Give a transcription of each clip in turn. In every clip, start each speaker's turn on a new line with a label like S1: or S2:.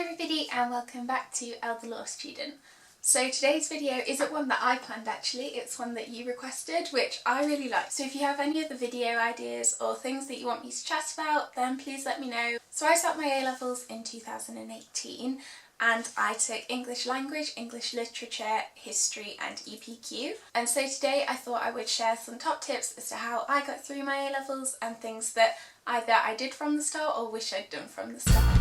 S1: everybody and welcome back to Elle the Law Student. So today's video isn't one that I planned actually, it's one that you requested, which I really like. So if you have any other video ideas or things that you want me to chat about, then please let me know. So I started my A-levels in 2018 and I took English language, English literature, history and EPQ. And so today I thought I would share some top tips as to how I got through my A-levels and things that either I did from the start or wish I'd done from the start.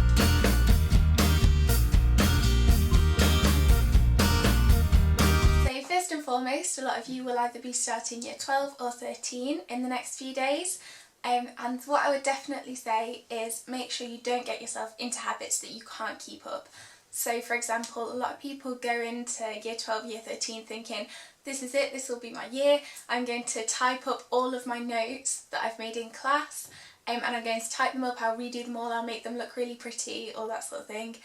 S1: First and foremost, a lot of you will either be starting year 12 or 13 in the next few days, and what I would definitely say is make sure you don't get yourself into habits that you can't keep up. So for example, a lot of people go into year 12, year 13 thinking, this is it, this will be my year, I'm going to type up all of my notes that I've made in class, and I'm going to type them up, I'll redo them all, I'll make them look really pretty, all that sort of thing.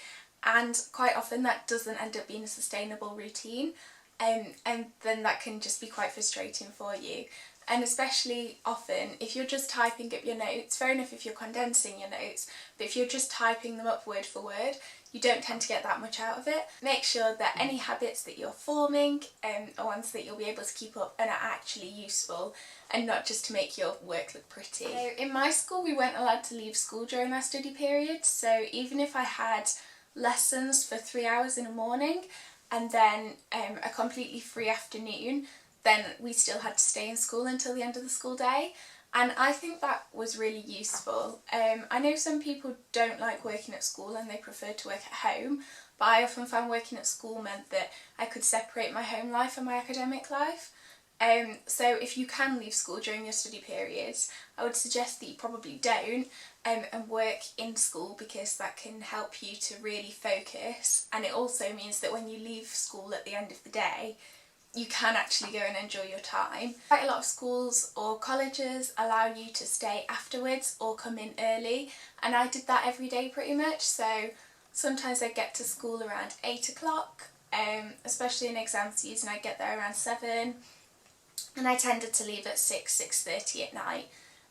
S1: And quite often that doesn't end up being a sustainable routine. And then that can just be quite frustrating for you. And especially often if you're just typing up your notes, fair enough if you're condensing your notes, but if you're just typing them up word for word, you don't tend to get that much out of it. Make sure that any habits that you're forming are ones that you'll be able to keep up and are actually useful and not just to make your work look pretty. So in my school we weren't allowed to leave school during our study period, so even if I had lessons for 3 hours in the morning and then a completely free afternoon, then we still had to stay in school until the end of the school day, and I think that was really useful. I know some people don't like working at school and they prefer to work at home, but I often found working at school meant that I could separate my home life and my academic life. So if you can leave school during your study periods, I would suggest that you probably don't, and work in school, because that can help you to really focus, and it also means that when you leave school at the end of the day you can actually go and enjoy your time. Quite a lot of schools or colleges allow you to stay afterwards or come in early, and I did that every day pretty much. So sometimes I'd get to school around 8 o'clock, especially in exam season I'd get there around 7, and I tended to leave at 6:30 at night.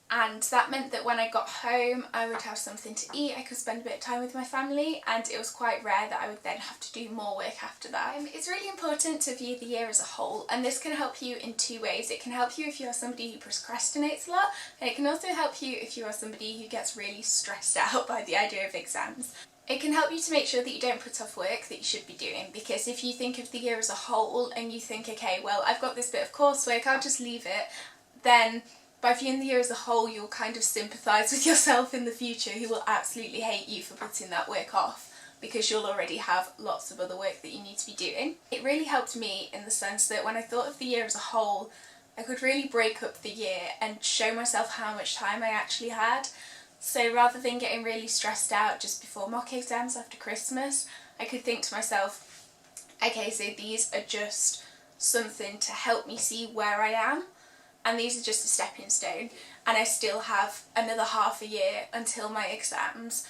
S1: And that meant that when I got home I would have something to eat, I could spend a bit of time with my family, and it was quite rare that I would then have to do more work after that. It's really important to view the year as a whole, and this can help you in two ways. It can help you if you are somebody who procrastinates a lot, and it can also help you if you are somebody who gets really stressed out by the idea of exams. It can help you to make sure that you don't put off work that you should be doing, because if you think of the year as a whole and you think, okay, well I've got this bit of coursework, I'll just leave it, then by viewing the year as a whole you'll kind of sympathise with yourself in the future, who will absolutely hate you for putting that work off because you'll already have lots of other work that you need to be doing. It really helped me in the sense that when I thought of the year as a whole, I could really break up the year and show myself how much time I actually had. So rather than getting really stressed out just before mock exams after Christmas, I could think to myself, okay, so these are just something to help me see where I am, and these are just a stepping stone, and I still have another half a year until my exams,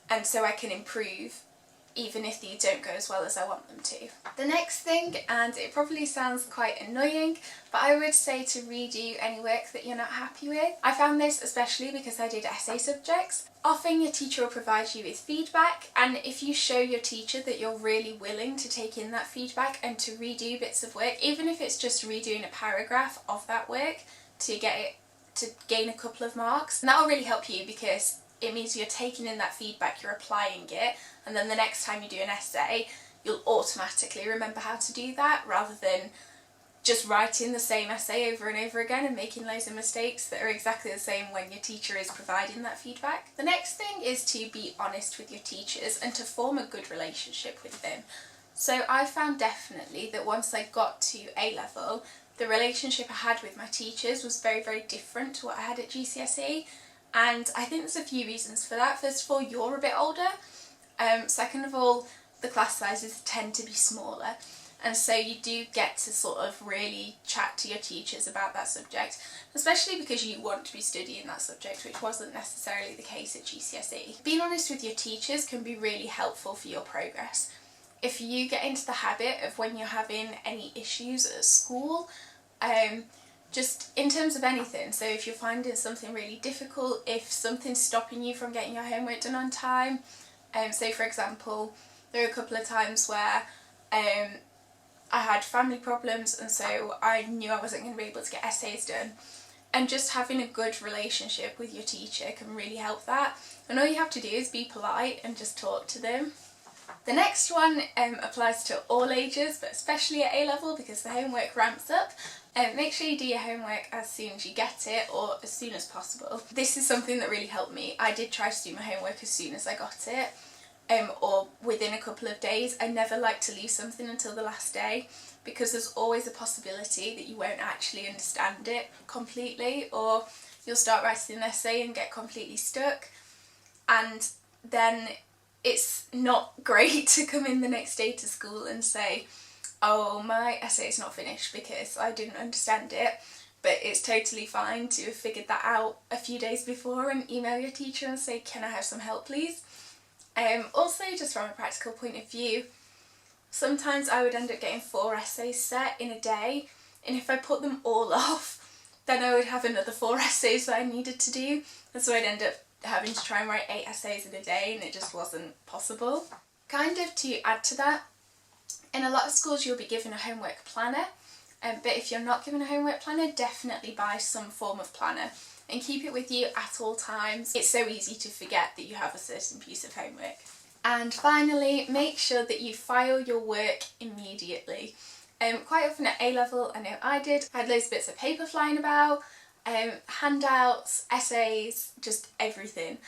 S1: and so I can improve even if these don't go as well as I want them to. The next thing, and it probably sounds quite annoying, but I would say to redo any work that you're not happy with. I found this especially because I did essay subjects. Often your teacher will provide you with feedback, and if you show your teacher that you're really willing to take in that feedback and to redo bits of work, even if it's just redoing a paragraph of that work to get it to gain a couple of marks, and that will really help you because it means you're taking in that feedback, you're applying it, and then the next time you do an essay you'll automatically remember how to do that, rather than just writing the same essay over and over again and making loads of mistakes that are exactly the same when your teacher is providing that feedback. The next thing is to be honest with your teachers and to form a good relationship with them. So I found definitely that once I got to A-level, the relationship I had with my teachers was very, very different to what I had at GCSE. And I think there's a few reasons for that. First of all, you're a bit older. Second of all, the class sizes tend to be smaller, and so you do get to sort of really chat to your teachers about that subject, especially because you want to be studying that subject, which wasn't necessarily the case at GCSE. Being honest with your teachers can be really helpful for your progress. If you get into the habit of when you're having any issues at school, just in terms of anything, so if you're finding something really difficult, if something's stopping you from getting your homework done on time, So for example, there were a couple of times where I had family problems, and so I knew I wasn't going to be able to get essays done. And just having a good relationship with your teacher can really help that. And all you have to do is be polite and just talk to them. The next one applies to all ages, but especially at A-level because the homework ramps up. Make sure you do your homework as soon as you get it, or as soon as possible. This is something that really helped me. I did try to do my homework as soon as I got it, or within a couple of days. I never like to leave something until the last day, because there's always a possibility that you won't actually understand it completely, or you'll start writing an essay and get completely stuck, and then it's not great to come in the next day to school and say, oh, my essay is not finished because I didn't understand it. But it's totally fine to have figured that out a few days before and email your teacher and say, can I have some help please? Also, just from a practical point of view, sometimes I would end up getting 4 essays set in a day, and if I put them all off, then I would have another 4 essays that I needed to do, and so I'd end up having to try and write 8 essays in a day, and it just wasn't possible. Kind of to add to that, in a lot of schools you'll be given a homework planner, but if you're not given a homework planner, definitely buy some form of planner and keep it with you at all times. It's so easy to forget that you have a certain piece of homework. And finally, make sure that you file your work immediately. Quite often at A-level, I know I did, I had loads of bits of paper flying about, handouts, essays, just everything,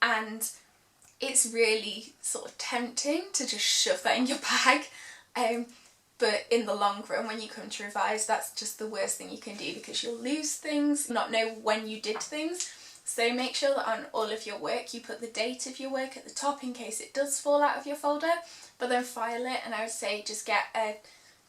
S1: and it's really sort of tempting to just shove that in your bag, but in the long run when you come to revise, that's just the worst thing you can do, because you'll lose things, not know when you did things. So make sure that on all of your work you put the date of your work at the top in case it does fall out of your folder, but then file it. And I would say just get a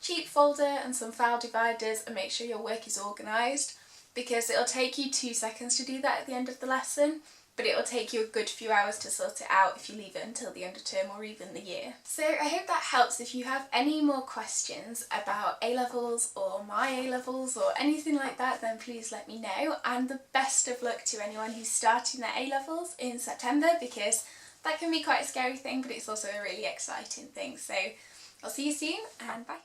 S1: cheap folder and some file dividers and make sure your work is organised, because it'll take you 2 seconds to do that at the end of the lesson, but it'll take you a good few hours to sort it out if you leave it until the end of term or even the year. So I hope that helps. If you have any more questions about A-levels or my A-levels or anything like that, then please let me know, and the best of luck to anyone who's starting their A-levels in September, because that can be quite a scary thing, but it's also a really exciting thing. So I'll see you soon, and bye.